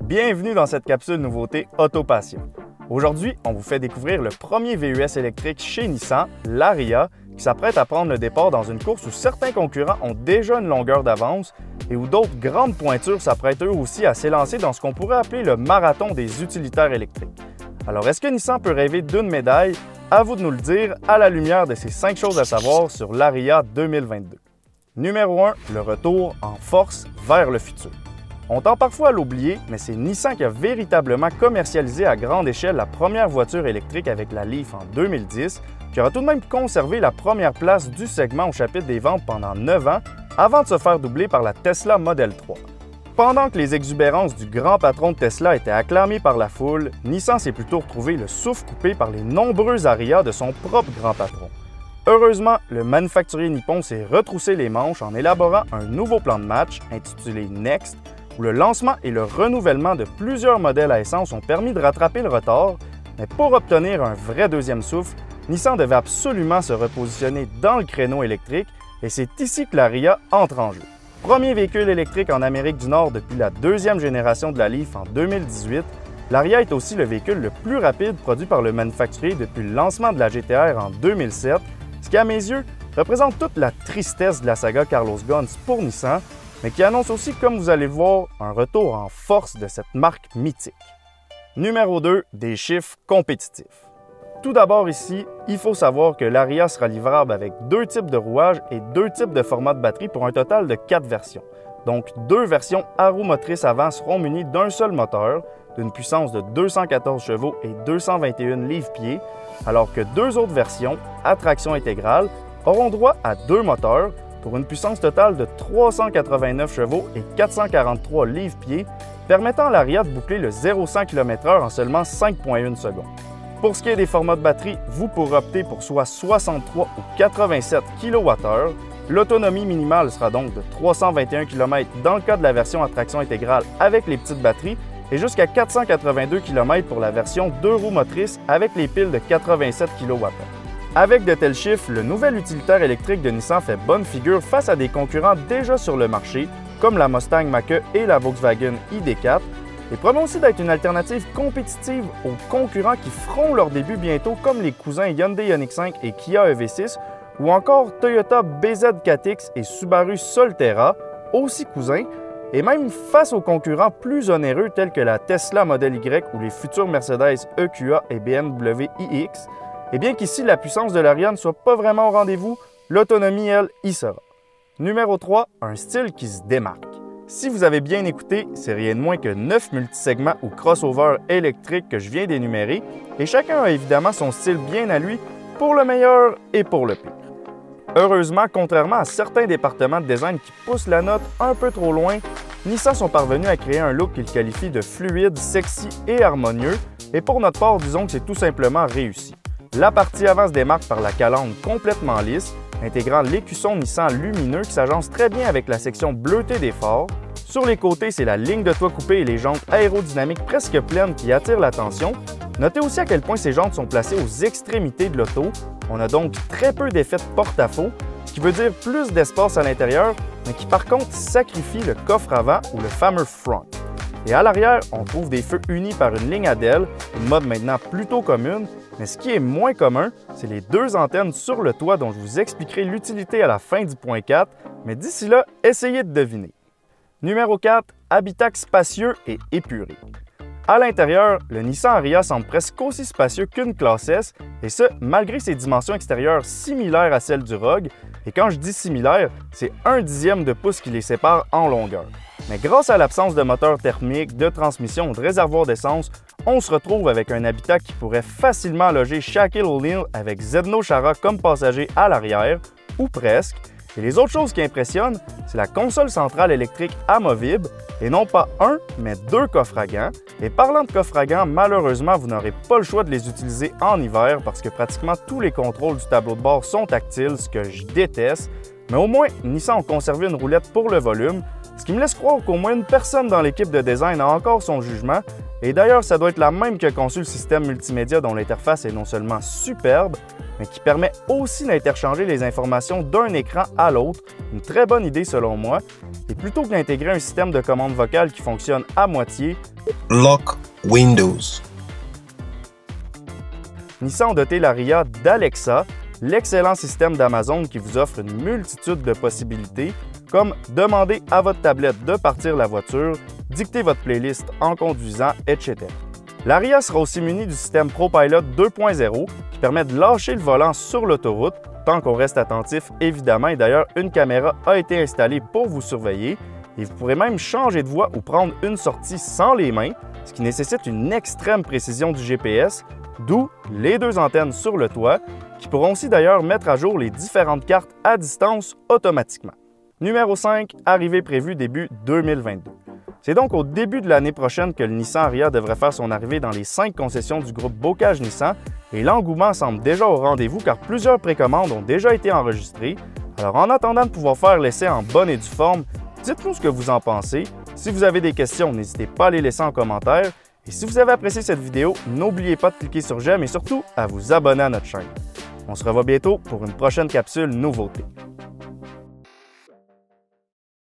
Bienvenue dans cette capsule nouveauté Autopassion. Aujourd'hui, on vous fait découvrir le premier VUS électrique chez Nissan, l'Ariya, qui s'apprête à prendre le départ dans une course où certains concurrents ont déjà une longueur d'avance et où d'autres grandes pointures s'apprêtent eux aussi à s'élancer dans ce qu'on pourrait appeler le marathon des utilitaires électriques. Alors, est-ce que Nissan peut rêver d'une médaille? À vous de nous le dire à la lumière de ces 5 choses à savoir sur l'Ariya 2022. Numéro 1, le retour en force vers le futur. On tend parfois à l'oublier, mais c'est Nissan qui a véritablement commercialisé à grande échelle la première voiture électrique avec la Leaf en 2010, qui aura tout de même conservé la première place du segment au chapitre des ventes pendant 9 ans, avant de se faire doubler par la Tesla Model 3. Pendant que les exubérances du grand patron de Tesla étaient acclamées par la foule, Nissan s'est plutôt retrouvé le souffle coupé par les nombreux Ariya de son propre grand patron. Heureusement, le manufacturier nippon s'est retroussé les manches en élaborant un nouveau plan de match intitulé Next, où le lancement et le renouvellement de plusieurs modèles à essence ont permis de rattraper le retard, mais pour obtenir un vrai deuxième souffle, Nissan devait absolument se repositionner dans le créneau électrique et c'est ici que l'Ariya entre en jeu. Premier véhicule électrique en Amérique du Nord depuis la deuxième génération de la Leaf en 2018, l'Ariya est aussi le véhicule le plus rapide produit par le manufacturier depuis le lancement de la GT-R en 2007, ce qui, à mes yeux, représente toute la tristesse de la saga Carlos Ghosn pour Nissan, mais qui annonce aussi, comme vous allez le voir, un retour en force de cette marque mythique. Numéro 2, des chiffres compétitifs. Tout d'abord ici, il faut savoir que l'Ariya sera livrable avec 2 types de rouages et 2 types de formats de batterie pour un total de 4 versions. Donc 2 versions à roues motrices avant seront munies d'un seul moteur, d'une puissance de 214 chevaux et 221 livres-pieds, alors que 2 autres versions, à traction intégrale, auront droit à 2 moteurs pour une puissance totale de 389 chevaux et 443 livres-pieds, permettant à l'Ariya de boucler le 0-100 km/h en seulement 5,1 secondes. Pour ce qui est des formats de batterie, vous pourrez opter pour soit 63 ou 87 kWh. L'autonomie minimale sera donc de 321 km dans le cas de la version à traction intégrale avec les petites batteries et jusqu'à 482 km pour la version 2 roues motrices avec les piles de 87 kWh. Avec de tels chiffres, le nouvel utilitaire électrique de Nissan fait bonne figure face à des concurrents déjà sur le marché, comme la Mustang Mach-E et la Volkswagen ID.4, et promet aussi d'être une alternative compétitive aux concurrents qui feront leur début bientôt, comme les cousins Hyundai Ioniq 5 et Kia EV6, ou encore Toyota BZ4X et Subaru Solterra, aussi cousins, et même face aux concurrents plus onéreux tels que la Tesla Model Y ou les futurs Mercedes EQA et BMW iX, et bien qu'ici la puissance de l'Ariya ne soit pas vraiment au rendez-vous, l'autonomie, elle, y sera. Numéro 3, un style qui se démarque. Si vous avez bien écouté, c'est rien de moins que 9 multisegments ou crossovers électriques que je viens d'énumérer, et chacun a évidemment son style bien à lui, pour le meilleur et pour le pire. Heureusement, contrairement à certains départements de design qui poussent la note un peu trop loin, Nissan sont parvenus à créer un look qu'ils qualifient de fluide, sexy et harmonieux, et pour notre part, disons que c'est tout simplement réussi. La partie avant se démarque par la calandre complètement lisse, intégrant l'écusson Nissan lumineux qui s'agence très bien avec la section bleutée des phares. Sur les côtés, c'est la ligne de toit coupée et les jantes aérodynamiques presque pleines qui attirent l'attention. Notez aussi à quel point ces jantes sont placées aux extrémités de l'auto. On a donc très peu d'effet de porte-à-faux, ce qui veut dire plus d'espace à l'intérieur, mais qui par contre sacrifie le coffre avant ou le fameux front. Et à l'arrière, on trouve des feux unis par une ligne à DEL, une mode maintenant plutôt commune, mais ce qui est moins commun, c'est les 2 antennes sur le toit dont je vous expliquerai l'utilité à la fin du point 4, mais d'ici là, essayez de deviner. Numéro 4, habitacle spacieux et épuré. À l'intérieur, le Nissan Ariya semble presque aussi spacieux qu'une classe S, et ce, malgré ses dimensions extérieures similaires à celles du Rogue, et quand je dis similaires, c'est 1/10 de pouce qui les sépare en longueur. Mais grâce à l'absence de moteur thermique, de transmission ou de réservoir d'essence, on se retrouve avec un habitacle qui pourrait facilement loger Shaquille O'Neal avec Zdeno Chara comme passager à l'arrière, ou presque. Et les autres choses qui impressionnent, c'est la console centrale électrique amovible, et non pas un, mais 2 coffres à gants. Et parlant de coffres à gants, malheureusement, vous n'aurez pas le choix de les utiliser en hiver parce que pratiquement tous les contrôles du tableau de bord sont tactiles, ce que je déteste. Mais au moins, Nissan a conservé une roulette pour le volume, ce qui me laisse croire qu'au moins une personne dans l'équipe de design a encore son jugement, Et d'ailleurs, ça doit être la même qui a conçu le système multimédia dont l'interface est non seulement superbe, mais qui permet aussi d'interchanger les informations d'un écran à l'autre. Une très bonne idée selon moi. Et plutôt que d'intégrer un système de commande vocale qui fonctionne à moitié, Lock Windows. Nissan a doté l'Ariya d'Alexa, l'excellent système d'Amazon qui vous offre une multitude de possibilités, comme demander à votre tablette de partir la voiture, dicter votre playlist en conduisant, etc. L'Ariya sera aussi muni du système ProPilot 2.0 qui permet de lâcher le volant sur l'autoroute, tant qu'on reste attentif évidemment, et d'ailleurs une caméra a été installée pour vous surveiller, et vous pourrez même changer de voie ou prendre une sortie sans les mains, ce qui nécessite une extrême précision du GPS, d'où les 2 antennes sur le toit, qui pourront aussi d'ailleurs mettre à jour les différentes cartes à distance automatiquement. Numéro 5, arrivée prévue début 2022. C'est donc au début de l'année prochaine que le Nissan Ariya devrait faire son arrivée dans les 5 concessions du groupe Bocage Nissan et l'engouement semble déjà au rendez-vous car plusieurs précommandes ont déjà été enregistrées. Alors en attendant de pouvoir faire l'essai en bonne et due forme, dites-nous ce que vous en pensez. Si vous avez des questions, n'hésitez pas à les laisser en commentaire. Et si vous avez apprécié cette vidéo, n'oubliez pas de cliquer sur j'aime et surtout à vous abonner à notre chaîne. On se revoit bientôt pour une prochaine capsule nouveauté.